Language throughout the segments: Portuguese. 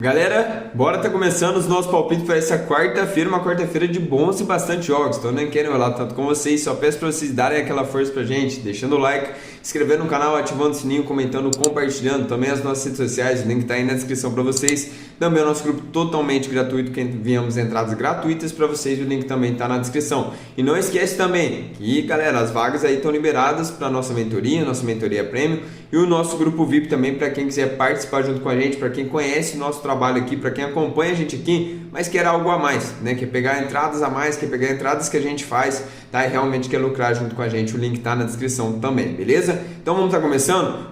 Galera, bora tá começando os nossos palpites para essa quarta-feira, uma quarta-feira de bons e bastante jogos. Então nem quero enrolar tanto com vocês, só peço para vocês darem aquela força pra gente, deixando o like, inscrevendo no canal, ativando o sininho, comentando, compartilhando também as nossas redes sociais, o link tá aí na descrição para vocês. Também o nosso grupo totalmente gratuito, que enviamos entradas gratuitas para vocês, o link também tá na descrição. E não esquece também que, galera, as vagas aí estão liberadas para nossa mentoria Premium e o nosso grupo VIP também para quem quiser participar junto com a gente, para quem conhece o nosso trabalho aqui, para quem acompanha a gente aqui, mas quer algo a mais, né? Quer pegar entradas a mais, quer pegar entradas que a gente faz, tá? E realmente quer lucrar junto com a gente, o link tá na descrição também, beleza? Então vamos estar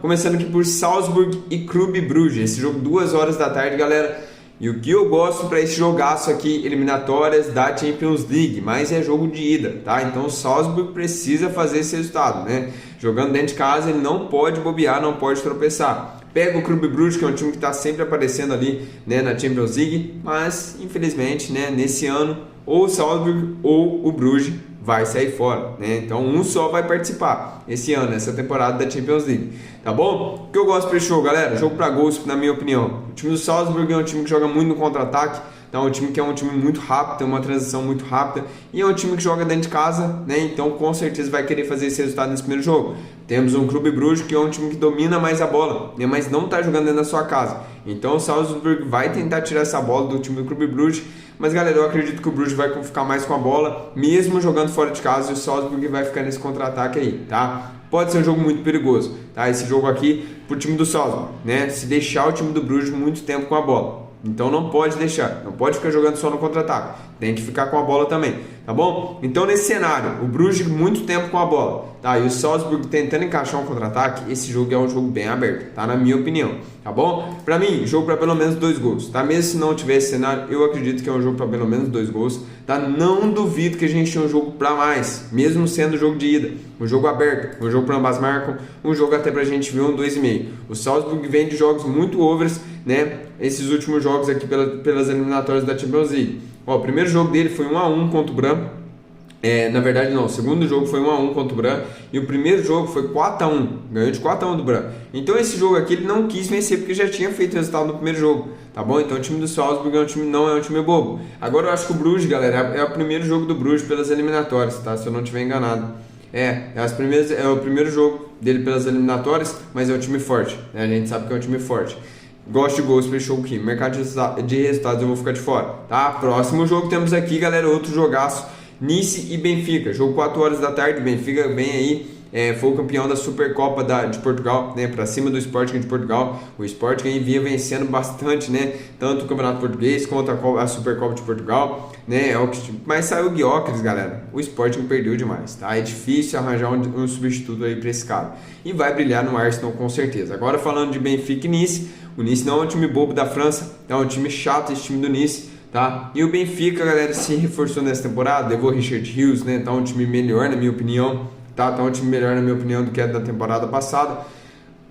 começando aqui por Salzburg e Clube Brugge, esse jogo 2 horas da tarde, galera. E o que eu gosto para esse jogaço aqui, eliminatórias da Champions League, mas é jogo de ida, tá? Então o Salzburg precisa fazer esse resultado, né? Jogando dentro de casa, ele não pode bobear, não pode tropeçar. Pega o Clube Brugge, que é um time que está sempre aparecendo ali, né, na Champions League, mas infelizmente, né, nesse ano, ou o Salzburg ou o Brugge vai sair fora, né? Então um só vai participar esse ano, essa temporada da Champions League, tá bom? O que eu gosto para esse jogo, galera? Jogo para gols, na minha opinião. O time do Salzburg é um time que joga muito no contra-ataque, então é um time que é um time muito rápido, tem uma transição muito rápida e é um time que joga dentro de casa, né? Então com certeza vai querer fazer esse resultado nesse primeiro jogo. Temos um Clube Brugge que é um time que domina mais a bola, né? Mas não está jogando dentro da sua casa. Então o Salzburg vai tentar tirar essa bola do time do Clube Brugge, mas galera, eu acredito que o Brugge vai ficar mais com a bola, mesmo jogando fora de casa, e o Salzburg vai ficar nesse contra-ataque aí, tá? Pode ser um jogo muito perigoso, tá? Esse jogo aqui pro time do Salzburg, né? Se deixar o time do Brugge muito tempo com a bola. Então não pode deixar, não pode ficar jogando só no contra-ataque, tem que ficar com a bola também, tá bom? Então nesse cenário, o Brugge muito tempo com a bola, tá? E o Salzburg tentando encaixar um contra-ataque, esse jogo é um jogo bem aberto, tá? Na minha opinião, tá bom? Pra mim, jogo para pelo menos 2 gols, tá? Mesmo se não tiver esse cenário, eu acredito que é um jogo para pelo menos 2 gols, tá? Não duvido que a gente tenha um jogo para mais, mesmo sendo jogo de ida, um jogo aberto, um jogo para ambas marcam, um jogo até pra gente ver um 2,5. O Salzburg vem de jogos muito overs, né? Esses últimos jogos aqui pelas eliminatórias da Champions League. Ó, o primeiro jogo dele foi 1-1 contra o Bran. Na verdade não, o segundo jogo foi 1-1 contra o Bran e o primeiro jogo foi 4-1, ganhou de 4-1 do Bran. Então esse jogo aqui ele não quis vencer porque já tinha feito o resultado no primeiro jogo, tá bom? Então o time do Salzburg não é um time bobo. Agora eu acho que o Brugge, galera, é o primeiro jogo do Brugge pelas eliminatórias, tá? Se eu não estiver enganado. É o primeiro jogo dele pelas eliminatórias, mas é um time forte, né? A gente sabe que é um time forte. Gosto de gols para esse jogo aqui. Mercado de resultados eu vou ficar de fora, tá? Próximo jogo temos aqui, galera, outro jogaço. Nice e Benfica. Jogo 4 horas da tarde. Benfica vem aí. Foi o campeão da Supercopa de Portugal, né? Para cima do Sporting de Portugal. O Sporting aí vinha vencendo bastante, né? Tanto o Campeonato Português quanto a Supercopa de Portugal, né? Mas saiu o Gyökeres, galera. O Sporting perdeu demais, tá? É difícil arranjar um substituto aí para esse cara. E vai brilhar no Arsenal com certeza. Agora falando de Benfica e Nice. O Nice não é um time bobo da França, é um time chato esse time do Nice, tá? E o Benfica, galera, se reforçou nessa temporada, levou Richard Hughes, né? Tá um time melhor, na minha opinião, tá? Tá um time melhor, na minha opinião, do que a da temporada passada.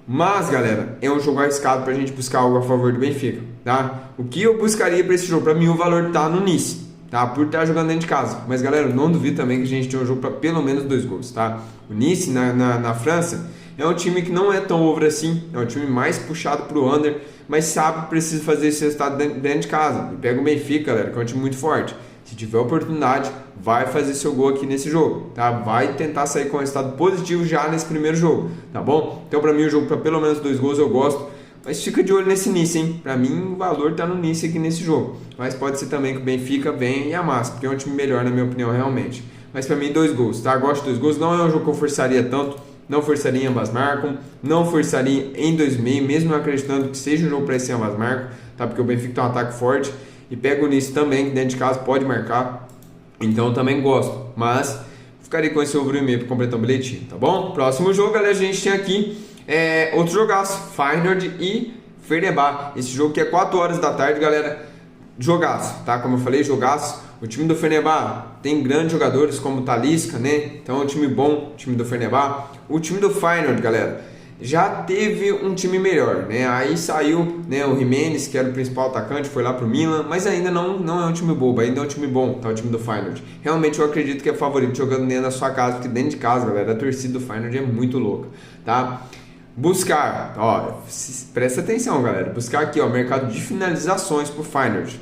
Mas, galera, é um jogo arriscado pra gente buscar algo a favor do Benfica, tá? O que eu buscaria pra esse jogo? Pra mim, o valor tá no Nice, tá? Por estar jogando dentro de casa. Mas, galera, não duvido também que a gente tenha um jogo pra pelo menos 2 gols, tá? O Nice, na França, é um time que não é tão over assim, é um time mais puxado pro under, mas sabe que precisa fazer esse resultado dentro de casa. E pega o Benfica, galera, que é um time muito forte. Se tiver oportunidade, vai fazer seu gol aqui nesse jogo, tá? Vai tentar sair com um resultado positivo já nesse primeiro jogo, tá bom? Então pra mim o jogo para pelo menos 2 gols eu gosto, mas fica de olho nesse Nice, hein? Pra mim o valor tá no Nice aqui nesse jogo, mas pode ser também que o Benfica venha e amasse, porque é um time melhor na minha opinião realmente. Mas pra mim 2 gols, tá? Gosto de 2 gols, não é um jogo que eu forçaria tanto, não forçaria em ambas marcam, não forçaria em 2,5, mesmo acreditando que seja um jogo para esse ambas marcam, tá? Porque o Benfica tem um ataque forte e pega o Nice também, que dentro de casa pode marcar, então eu também gosto, mas ficaria com esse over e meio para completar o bilhetinho, tá bom? Próximo jogo, galera, a gente tem aqui outro jogaço, Feyenoord e Fenerbahçe. Esse jogo que é 4 horas da tarde, galera, jogaço, tá? Como eu falei, jogaço. O time do Fenerbahçe tem grandes jogadores como o Talisca, né? Então é um time bom, o time do Fenerbahçe. O time do Feyenoord, galera, já teve um time melhor, né? Aí saiu, né, o Jimenez, que era o principal atacante, foi lá pro Milan, mas ainda não é um time bobo, ainda é um time bom, tá? O time do Feyenoord. Realmente eu acredito que é favorito jogando dentro da sua casa, porque dentro de casa, galera, a torcida do Feyenoord é muito louca, tá? Buscar, ó, presta atenção, galera. Buscar aqui, ó, mercado de finalizações pro Feyenoord.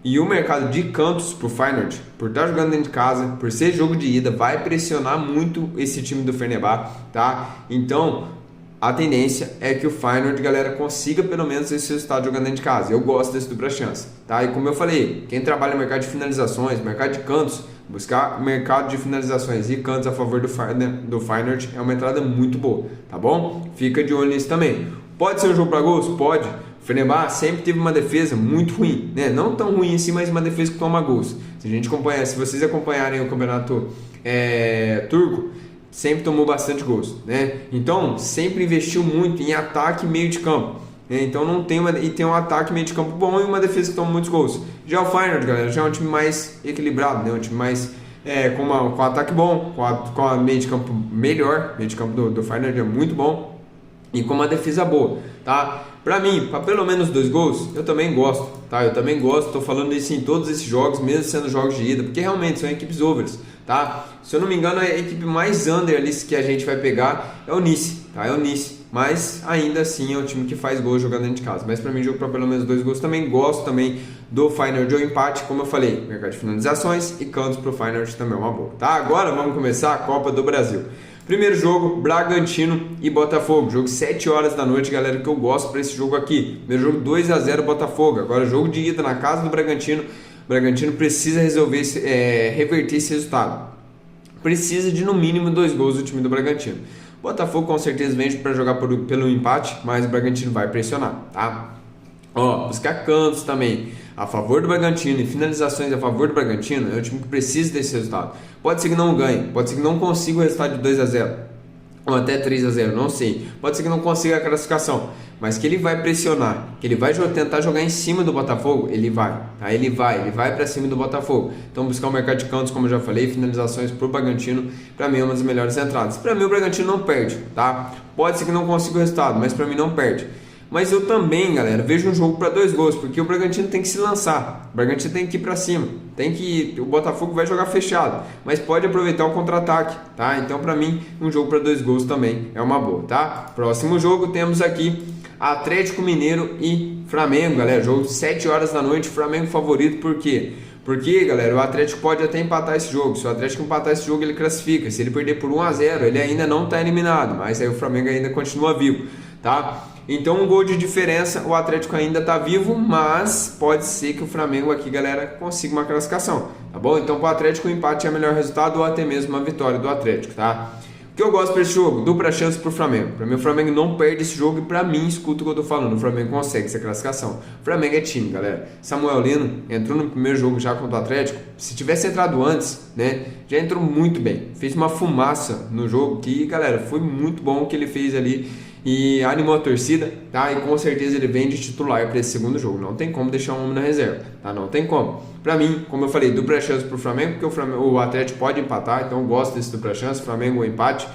E o mercado de cantos pro Feyenoord, por estar jogando dentro de casa, por ser jogo de ida, vai pressionar muito esse time do Fenerbahçe, tá? Então, a tendência é que o Feyenoord, galera, consiga pelo menos esse resultado jogando dentro de casa. Eu gosto desse dupla chance, tá? E como eu falei, quem trabalha no mercado de finalizações, mercado de cantos, buscar mercado de finalizações e cantos a favor do Feyenoord é uma entrada muito boa, tá bom? Fica de olho nisso também. Pode ser um jogo para gols? Pode. O Fenerbahçe sempre teve uma defesa muito ruim, né? Não tão ruim assim, mas uma defesa que toma gols. Se vocês acompanharem o campeonato turco, sempre tomou bastante gols, né? Então, sempre investiu muito em ataque e meio de campo, né? Então, tem um ataque meio de campo bom e uma defesa que toma muitos gols. Já o Feyenoord, galera, já é um time mais equilibrado, né? Um time mais com ataque bom, com a meio de campo melhor. O meio de campo do Feyenoord é muito bom e com uma defesa boa, tá? Pra mim, para pelo menos 2 gols, eu também gosto, tá? Eu também gosto, tô falando isso em todos esses jogos, mesmo sendo jogos de ida, porque realmente são equipes overs, tá? Se eu não me engano, a equipe mais under ali que a gente vai pegar é o Nice, tá? É o Nice, mas ainda assim é o time que faz gol jogando dentro de casa. Mas pra mim, jogo para pelo menos 2 gols, também gosto também do Feyenoord ou empate, como eu falei, mercado de finalizações e cantos pro Feyenoord também é uma boa, tá? Agora vamos começar a Copa do Brasil. Primeiro jogo, Bragantino e Botafogo. Jogo 7 horas da noite, galera, que eu gosto para esse jogo aqui. Primeiro jogo 2-0 Botafogo. Agora jogo de ida na casa do Bragantino. O Bragantino precisa reverter esse resultado. Precisa de no mínimo 2 gols do time do Bragantino. Botafogo com certeza vem para jogar pelo empate, mas o Bragantino vai pressionar, tá? Ó, buscar cantos também a favor do Bragantino e finalizações a favor do Bragantino. É um time que precisa desse resultado. Pode ser que não ganhe, pode ser que não consiga o resultado de 2-0 ou até 3-0, não sei. Pode ser que não consiga a classificação, mas que ele vai pressionar, que ele vai tentar jogar em cima do Botafogo, ele vai, tá? Ele vai para cima do Botafogo. Então buscar o mercado de cantos, como eu já falei, finalizações pro Bragantino, para mim é uma das melhores entradas. Para mim o Bragantino não perde, tá? Pode ser que não consiga o resultado, mas para mim não perde. Mas eu também, galera, vejo um jogo para 2 gols, porque o Bragantino tem que se lançar, o Bragantino tem que ir para cima, o Botafogo vai jogar fechado, mas pode aproveitar o contra-ataque, tá? Então, para mim, um jogo para 2 gols também é uma boa, tá? Próximo jogo temos aqui Atlético Mineiro e Flamengo, galera, jogo 7 horas da noite, Flamengo favorito, por quê? Porque, galera, o Atlético pode até empatar esse jogo. Se o Atlético empatar esse jogo, ele classifica. Se ele perder por 1-0, ele ainda não está eliminado, mas aí o Flamengo ainda continua vivo, tá? Então, um gol de diferença, o Atlético ainda está vivo, mas pode ser que o Flamengo aqui, galera, consiga uma classificação, tá bom? Então, para o Atlético, o empate é o melhor resultado ou até mesmo uma vitória do Atlético, tá? O que eu gosto para esse jogo? Dupla chance para o Flamengo. Para mim, o Flamengo não perde esse jogo e para mim, escuta o que eu tô falando, o Flamengo consegue essa classificação. O Flamengo é time, galera. Samuel Lino entrou no primeiro jogo já contra o Atlético. Se tivesse entrado antes, né, já entrou muito bem. Fez uma fumaça no jogo que, galera, foi muito bom o que ele fez ali. E animou a torcida, tá? E com certeza ele vem de titular para esse segundo jogo. Não tem como deixar um homem na reserva, tá? Não tem como. Para mim, como eu falei, dupla chance pro Flamengo, porque o Atlético pode empatar, então eu gosto desse dupla chance, Flamengo ou empate.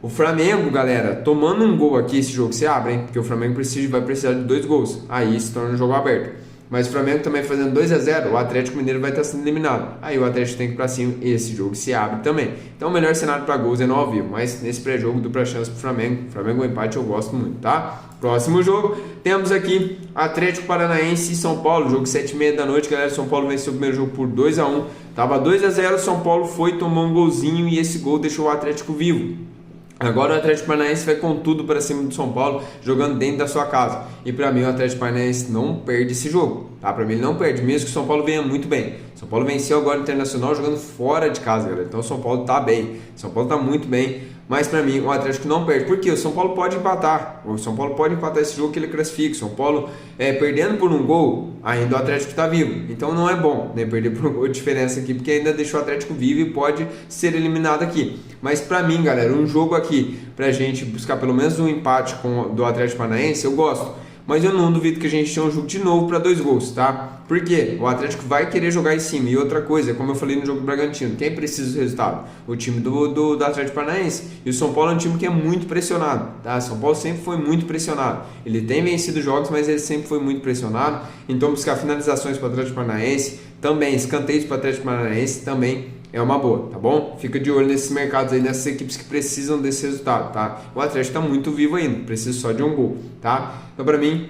O Flamengo, galera, tomando um gol aqui, esse jogo se abre, hein? Porque o Flamengo vai precisar de 2 gols. Aí se torna um jogo aberto. Mas o Flamengo também fazendo 2-0, o Atlético Mineiro vai estar sendo eliminado. Aí o Atlético tem que ir pra cima e esse jogo se abre também. Então o melhor cenário para gols é no ao vivo. Mas nesse pré-jogo, dupla chance pro Flamengo. Flamengo ou empate eu gosto muito, tá? Próximo jogo, temos aqui Atlético Paranaense e São Paulo. Jogo 7h30 da noite, galera. São Paulo venceu o primeiro jogo por 2-1. Tava 2-0, São Paulo foi, tomou um golzinho e esse gol deixou o Atlético vivo. Agora o Atlético Paranaense vai com tudo para cima do São Paulo, jogando dentro da sua casa. E para mim o Atlético Paranaense não perde esse jogo, tá? Para mim ele não perde, mesmo que o São Paulo venha muito bem. São Paulo venceu agora o Internacional jogando fora de casa, galera. Então o São Paulo tá bem, São Paulo tá muito bem. Mas para mim o Atlético não perde. Por quê? O São Paulo pode empatar. O São Paulo pode empatar esse jogo que ele classifica. O São Paulo perdendo por um gol, ainda o Atlético está vivo. Então não é bom, né, perder por um gol de diferença aqui, porque ainda deixou o Atlético vivo e pode ser eliminado aqui. Mas para mim, galera, um jogo aqui pra gente buscar pelo menos um empate do Atlético Paranaense, eu gosto. Mas eu não duvido que a gente tenha um jogo de novo para 2 gols, tá? Por quê? O Atlético vai querer jogar em cima. E outra coisa, como eu falei no jogo do Bragantino, quem precisa do resultado? O time do Atlético Paranaense. E o São Paulo é um time que é muito pressionado, tá? São Paulo sempre foi muito pressionado. Ele tem vencido jogos, mas ele sempre foi muito pressionado. Então buscar finalizações para o Atlético Paranaense, também escanteios para o Atlético Paranaense, também é uma boa, tá bom? Fica de olho nesses mercados aí, nessas equipes que precisam desse resultado, tá? O Atlético tá muito vivo ainda, precisa só de um gol, tá? Então, pra mim,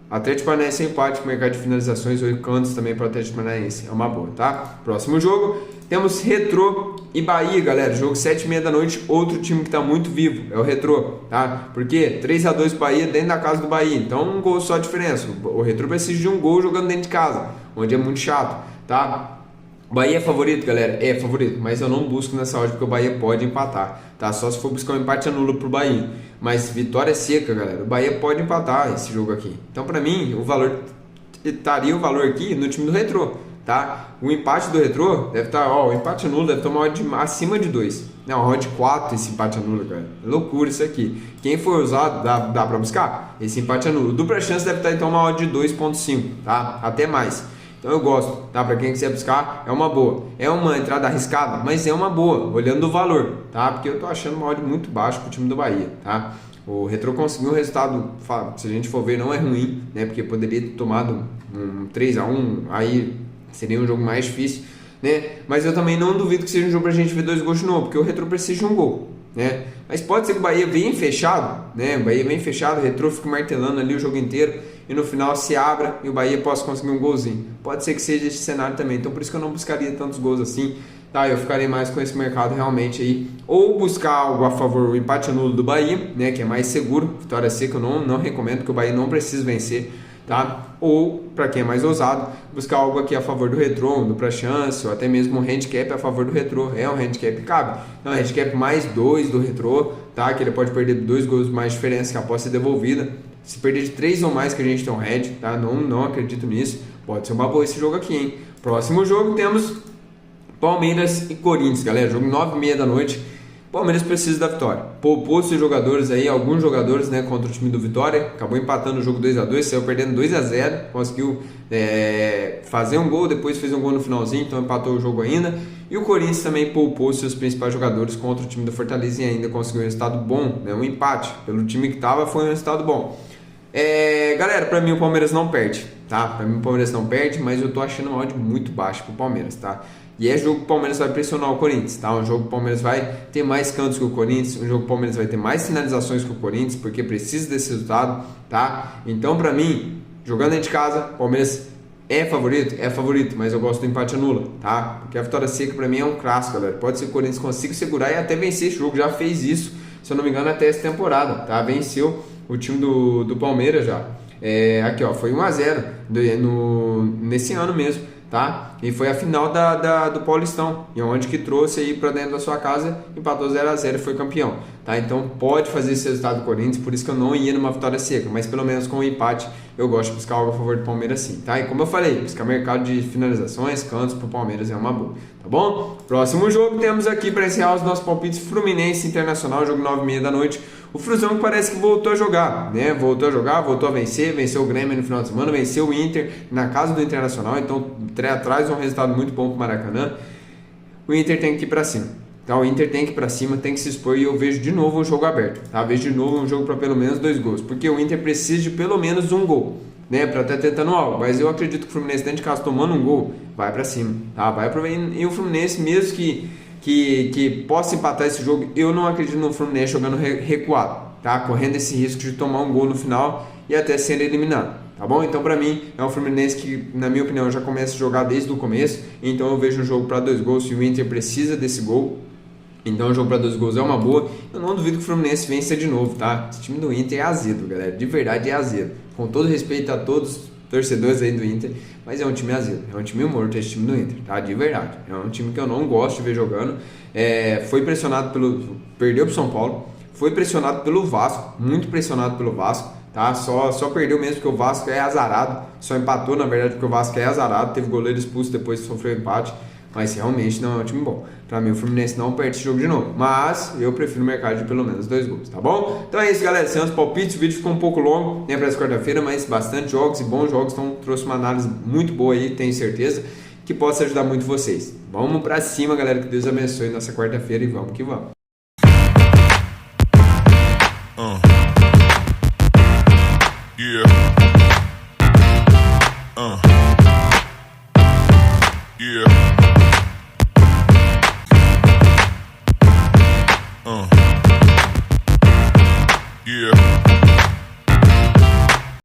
Atlético Paranaense é empate, mercado de finalizações, 8 cantos também para o Atlético Paranaense, é uma boa, tá? Próximo jogo, temos Retrô e Bahia, galera, jogo 7h30 da noite, outro time que tá muito vivo, é o Retrô, tá? Por quê? 3-2 Bahia dentro da casa do Bahia, então um gol só a diferença, o Retrô precisa de um gol jogando dentro de casa, onde é muito chato, tá? O Bahia é favorito, galera? É favorito, mas eu não busco nessa hora porque o Bahia pode empatar, tá? Só se for buscar um empate anula pro Bahia. Mas vitória seca, galera. O Bahia pode empatar esse jogo aqui. Então, pra mim, o valor estaria o valor aqui no time do Retrô, tá? O empate do Retrô deve estar, o empate anula deve tomar acima de 2. Não, odd 4 esse empate anula, cara. É loucura isso aqui. Quem for usado, dá pra buscar? Esse empate anula. Dupla chance deve estar então uma odd de 2.5, tá? Até mais. Então eu gosto, tá? Para quem quiser buscar, é uma boa. É uma entrada arriscada, mas é uma boa, olhando o valor, tá? Porque eu tô achando uma odd muito baixa pro time do Bahia, tá? O Retrô conseguiu um resultado, se a gente for ver, não é ruim, né? Porque poderia ter tomado um 3-1, aí seria um jogo mais difícil, né? Mas eu também não duvido que seja um jogo pra gente ver 2 gols de novo, porque o Retrô precisa de um gol, né? Mas pode ser que o Bahia venha fechado, né? O Bahia vem fechado, o Retrô fica martelando ali o jogo inteiro e no final se abra e o Bahia possa conseguir um golzinho. Pode ser que seja esse cenário também, então por isso que eu não buscaria tantos gols assim, tá? Eu ficaria mais com esse mercado realmente aí, ou buscar algo a favor, o empate nulo do Bahia, né? Que é mais seguro, vitória seca eu não recomendo, porque o Bahia não precisa vencer, tá? Ou, para quem é mais ousado, buscar algo aqui a favor do Retrô, um dupla chance, ou até mesmo um handicap a favor do Retrô. É um handicap cabe. Então, handicap mais 2 do Retrô, tá? Que ele pode perder 2 gols mais diferença que a aposta é devolvida. Se perder de 3 ou mais que a gente tem um head, tá? Não acredito nisso. Pode ser uma boa esse jogo aqui, hein? Próximo jogo temos Palmeiras e Corinthians, galera. Jogo 9h30 da noite. Palmeiras precisa da vitória. Poupou seus jogadores aí, alguns jogadores, né, contra o time do Vitória. Acabou empatando o jogo 2-2, saiu perdendo 2-0. Conseguiu fazer um gol, depois fez um gol no finalzinho, então empatou o jogo ainda. E o Corinthians também poupou seus principais jogadores contra o time do Fortaleza e ainda conseguiu um resultado bom, né, um empate. Pelo time que estava, foi um resultado bom. Galera, pra mim o Palmeiras não perde, tá? Pra mim o Palmeiras não perde, mas eu tô achando uma odd muito baixa pro Palmeiras, tá? E é jogo que o Palmeiras vai pressionar o Corinthians, tá? Um jogo que o Palmeiras vai ter mais cantos que o Corinthians, um jogo que o Palmeiras vai ter mais finalizações que o Corinthians, porque precisa desse resultado, tá? Então, pra mim, jogando dentro de casa, o Palmeiras é favorito? É favorito, mas eu gosto do empate anula, tá? Porque a vitória seca pra mim é um clássico, galera. Pode ser que o Corinthians consiga segurar e até vencer esse jogo, já fez isso, se eu não me engano, até essa temporada, tá? Venceu o time do Palmeiras já. Aqui, ó, foi 1-0 nesse ano mesmo, tá? E foi a final do Paulistão, e onde que trouxe aí para dentro da sua casa, empatou 0-0 e foi campeão, tá? Então pode fazer esse resultado do Corinthians, por isso que eu não ia numa vitória seca, mas pelo menos com um empate eu gosto de buscar algo a favor do Palmeiras sim, tá? E como eu falei, buscar mercado de finalizações, cantos pro Palmeiras é uma boa, tá bom? Próximo jogo temos aqui para encerrar os nossos palpites, Fluminense Internacional, jogo 9h30 da noite. O Flusão que parece que voltou a jogar, né? Voltou a jogar, voltou a vencer, venceu o Grêmio no final de semana, venceu o Inter na casa do Internacional, então traz um resultado muito bom pro Maracanã. O Inter tem que ir para cima, tá? O Inter tem que ir para cima, tem que se expor e eu vejo de novo um jogo aberto, tá? Vejo de novo um jogo para pelo menos 2 gols, porque o Inter precisa de pelo menos um gol, né? Para estar tentando algo, mas eu acredito que o Fluminense dentro de casa tomando um gol, vai para cima, tá? Vai aproveitar. E o Fluminense, mesmo que possa empatar esse jogo, eu não acredito no Fluminense jogando recuado, tá? Correndo esse risco de tomar um gol no final e até ser eliminado, tá bom? Então pra mim é um Fluminense que, na minha opinião, já começa a jogar desde o começo, então eu vejo um jogo para 2 gols e o Inter precisa desse gol, então o jogo para 2 gols é uma boa. Eu não duvido que o Fluminense vença de novo, tá? Esse time do Inter é azedo, galera, de verdade é azedo, com todo respeito a todos os torcedores aí do Inter, mas é um time azedo, é um time morto esse time do Inter, tá? De verdade, é um time que eu não gosto de ver jogando. Foi pressionado perdeu pro São Paulo, foi pressionado pelo Vasco, muito pressionado pelo Vasco, tá? Só perdeu mesmo porque o Vasco é azarado, só empatou na verdade porque o Vasco é azarado, teve goleiro expulso depois que sofreu empate, mas realmente não é um time bom. Pra mim o Fluminense não perde esse jogo de novo, mas eu prefiro o mercado de pelo menos 2 gols, tá bom? Então é isso, galera, são os palpites, o vídeo ficou um pouco longo, né, para essa quarta-feira, mas bastante jogos e bons jogos, então trouxe uma análise muito boa aí, tenho certeza que possa ajudar muito vocês. Vamos pra cima, galera, que Deus abençoe nossa quarta-feira e vamos que vamos.